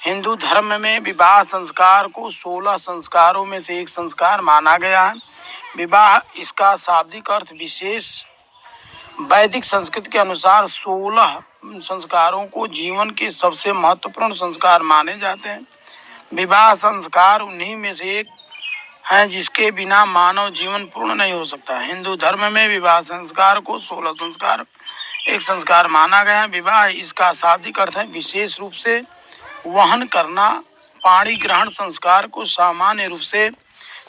हिंदू धर्म में विवाह संस्कार को 16 संस्कारों में से एक संस्कार माना गया है। विवाह इसका शाब्दिक अर्थ विशेष वैदिक संस्कृत के अनुसार 16 संस्कारों को जीवन के सबसे महत्वपूर्ण संस्कार माने जाते हैं। विवाह संस्कार उन्हीं में से एक है जिसके बिना मानव जीवन पूर्ण नहीं हो सकता। हिंदू धर्म में विवाह संस्कार को 16 संस्कार एक संस्कार माना गया है। विवाह इसका शाब्दिक अर्थ है विशेष रूप से वहन करना। पाणी ग्रहण संस्कार को सामान्य रूप से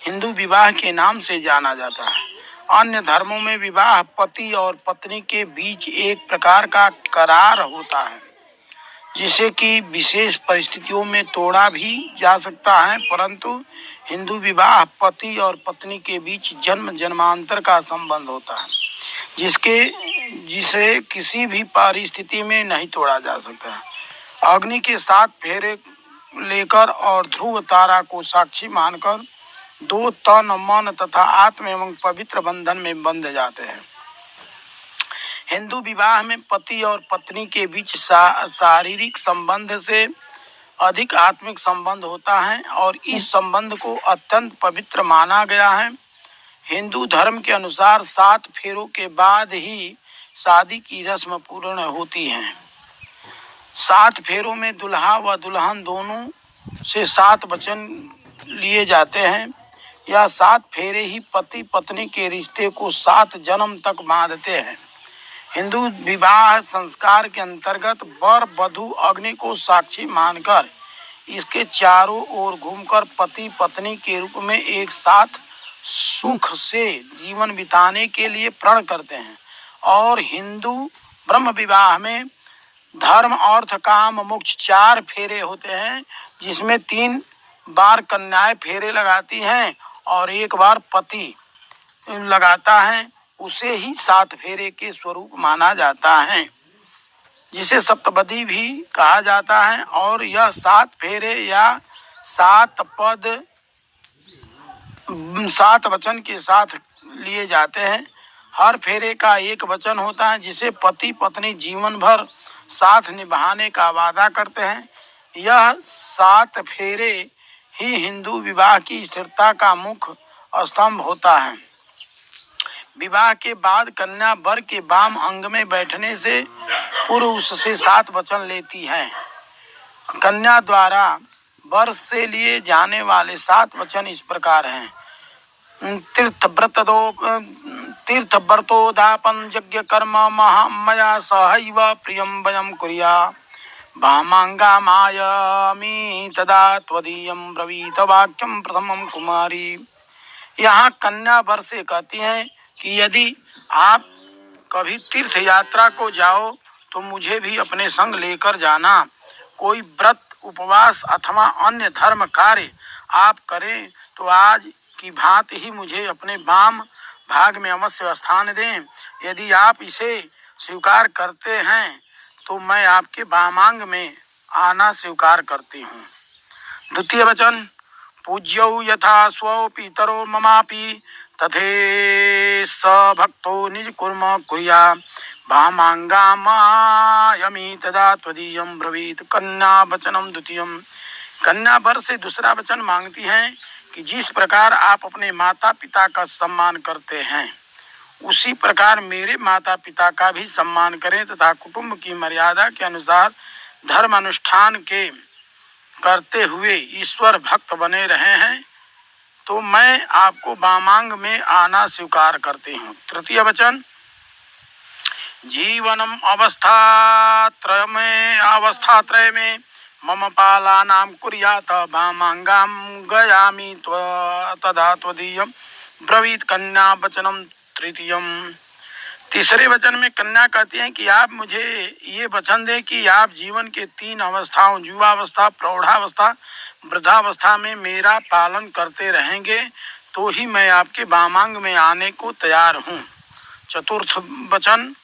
हिंदू विवाह के नाम से जाना जाता है। अन्य धर्मों में विवाह पति और पत्नी के बीच एक प्रकार का करार होता है जिसे कि विशेष परिस्थितियों में तोड़ा भी जा सकता है, परंतु हिंदू विवाह पति और पत्नी के बीच जन्म जन्मांतर का संबंध होता है जिसे किसी भी परिस्थिति में नहीं तोड़ा जा सकता। अग्नि के 7 फेरे लेकर और ध्रुव तारा को साक्षी मानकर 2 तन मन तथा आत्म एवं पवित्र बंधन में बंध जाते हैं। हिंदू विवाह में पति और पत्नी के बीच शारीरिक संबंध से अधिक आत्मिक संबंध होता है और इस संबंध को अत्यंत पवित्र माना गया है। हिंदू धर्म के अनुसार 7 फेरों के बाद ही शादी की रस्म पूर्ण होती है। 7 फेरों में दुल्हा व दुल्हन दोनों से 7 वचन लिए जाते हैं। यह 7 फेरे ही पति पत्नी के रिश्ते को 7 जन्म तक बांधते हैं। हिंदू विवाह संस्कार के अंतर्गत वर वधू अग्नि को साक्षी मानकर इसके चारों ओर घूमकर पति पत्नी के रूप में एक साथ सुख से जीवन बिताने के लिए प्रण करते हैं। और हिंदू ब्रह्म विवाह में धर्म अर्थ काम मोक्ष 4 फेरे होते हैं, जिसमें 3 बार कन्याएं फेरे लगाती हैं और 1 बार पति लगाता है। उसे ही 7 फेरे के स्वरूप माना जाता है, जिसे सप्तपदी भी कहा जाता है। और यह 7 फेरे या 7 पद 7 वचन के साथ लिए जाते हैं। हर फेरे का एक वचन होता है जिसे पति पत्नी जीवन भर साथ निभाने का वादा करते हैं। यह 7 फेरे ही हिंदू विवाह की स्थिरता का मुख्य स्तंभ होता है। विवाह के बाद कन्या वर के वाम अंग में बैठने से पूर्व उससे 7 वचन लेती है। कन्या द्वारा वर से लिए जाने वाले 7 वचन इस प्रकार हैं। तीर्थव्रतोदापन यज्ञ कर्म मया सहैव प्रियं वयं कुर्या वामांगा मायामी तदा त्वदीयं ब्रवीत वाक्यं प्रथमं कुमारी। यहाँ कन्या वर से कहती हैं कि यदि आप कभी तीर्थ यात्रा को जाओ तो मुझे भी अपने संग लेकर जाना। कोई व्रत उपवास अथवा अन्य धर्म कार्य आप करें तो आज की भांति ही मुझे अपने वाम भाग में अवश्य स्थान दें। यदि आप इसे स्वीकार करते हैं तो मैं आपके वामांग में आना स्वीकार करती हूँ। द्वितीय वचन पूज्यौ यथा स्वौ पितरो ममापि तथे स भक्तो निज कुर्म कुर्या भामांगा मायमी तदा त्वदीयं ब्रवीत। कन्या वचनम द्वितीयम। कन्या वर से दूसरा वचन मांगती हैं कि जिस प्रकार आप अपने माता पिता का सम्मान करते हैं उसी प्रकार मेरे माता पिता का भी सम्मान करें तथा कुटुंब की मर्यादा के अनुसार धर्म अनुष्ठान के करते हुए ईश्वर भक्त बने रहे हैं तो मैं आपको वामांग में आना स्वीकार करती हूँ। तृतीय वचन जीवनम अवस्थात्रय में मम पालानां कुर्यात वामांगां गयामि तदा त्वदीयं ब्रवीत। कन्या वचनम तृतीयम। तीसरे वचन में कन्या कहती हैं कि आप मुझे ये वचन दें कि आप जीवन के 3 अवस्थाओं युवावस्था प्रौढ़ावस्था वृद्धावस्था में मेरा पालन करते रहेंगे तो ही मैं आपके वामांग में आने को तैयार हूँ। चतुर्थ वचन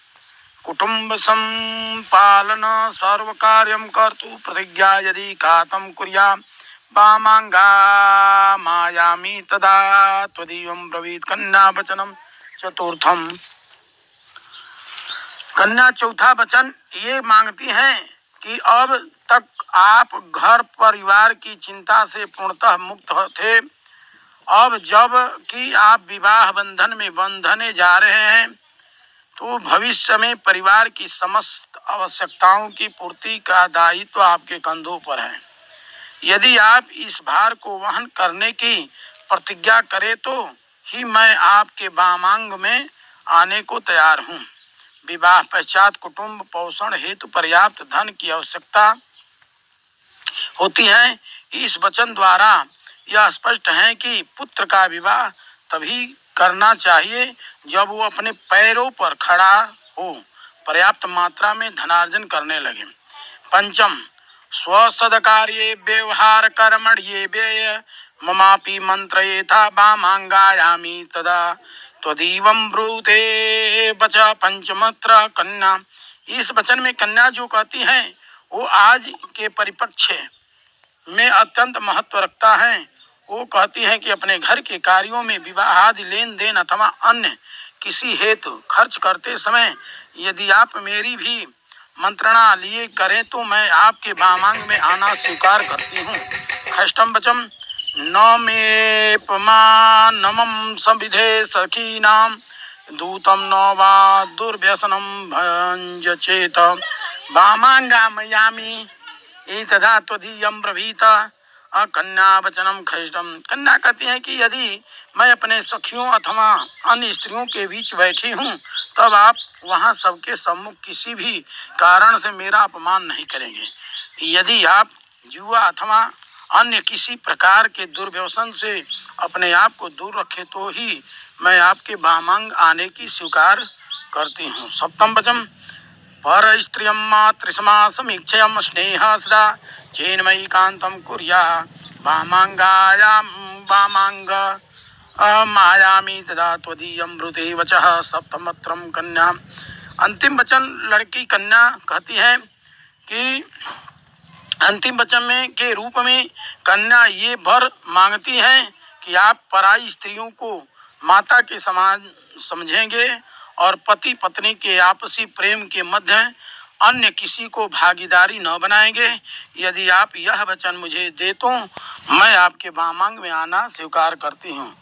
कुटुंब संपालन सर्व कार्यम कर्तु प्रतिज्ञा यदि खातम कुर्या वामांगा मायामी तदा त्वदीयं ब्रवीत। कन्या वचनम चतुर्थम। कन्या चौथा वचन ये मांगती हैं कि अब तक आप घर परिवार की चिंता से पूर्णतः मुक्त थे, अब जब कि आप विवाह बंधन में बंधने जा रहे हैं तो भविष्य में परिवार की समस्त आवश्यकताओं की पूर्ति का दायित्व आपके कंधों पर है। यदि आप इस भार को वहन करने की प्रतिज्ञा करें तो ही मैं आपके वामांग में आने को तैयार हूँ। विवाह पश्चात कुटुंब पोषण हेतु पर्याप्त धन की आवश्यकता होती है। इस वचन द्वारा यह स्पष्ट है कि पुत्र का विवाह तभी करना चाहिए जब वो अपने पैरों पर खड़ा हो, पर्याप्त मात्रा में धनार्जन करने लगे। पंचम, स्वसदकार्ये व्यवहार कर्मण्ये व्यय ममापि मंत्र यथा वामांगायामि तदा त्वदीवं ब्रूते बच। पंचमत्र कन्या, इस वचन में कन्या जो कहती है वो आज के परिपक्ष में अत्यंत महत्व रखता है। वो कहती है कि अपने घर के कार्यों में विवाह आदि लेन देन अथवा अन्य किसी हेतु खर्च करते समय यदि आप मेरी भी मंत्रणा लिए करें तो मैं आपके वामांग में आना स्वीकार करती हूँ। षष्ठम वचन, न मेपमानमं संविधे सखीनां दूतम न वा दुर्व्यसनम भंजचेत वामांगामयामि एतदा त्वदीयं ब्रवीत। कन्या वचनम षष्ठम, कन्या कहती है कि यदि मैं अपने सखियों अथवा अन्य स्त्रियों के बीच बैठी हूँ तब आप वहाँ सबके सम्मुख किसी भी कारण से मेरा अपमान नहीं करेंगे। यदि आप जुआ अथवा अन्य किसी प्रकार के दुर्व्यसन से अपने आप को दूर रखें तो ही मैं आपके वामांग आने की स्वीकार करती हूँ। सप्तम वचन, पर स्त्रियं मातृसमा समीक्षयं स्नेह सदा चेन्मयि कांतं कुर्या वामांगायां वामांग मायामी तदा त्वदीयं ब्रूते वचः। सप्तमत्रम कन्या, अंतिम वचन लड़की कन्या कहती है कि अंतिम वचन में के रूप में कन्या ये वर मांगती है कि आप पराई स्त्रियों को माता के समान समझेंगे और पति पत्नी के आपसी प्रेम के मध्य अन्य किसी को भागीदारी न बनाएंगे। यदि आप यह वचन मुझे दे तो मैं आपके वामांग में आना स्वीकार करती हूँ।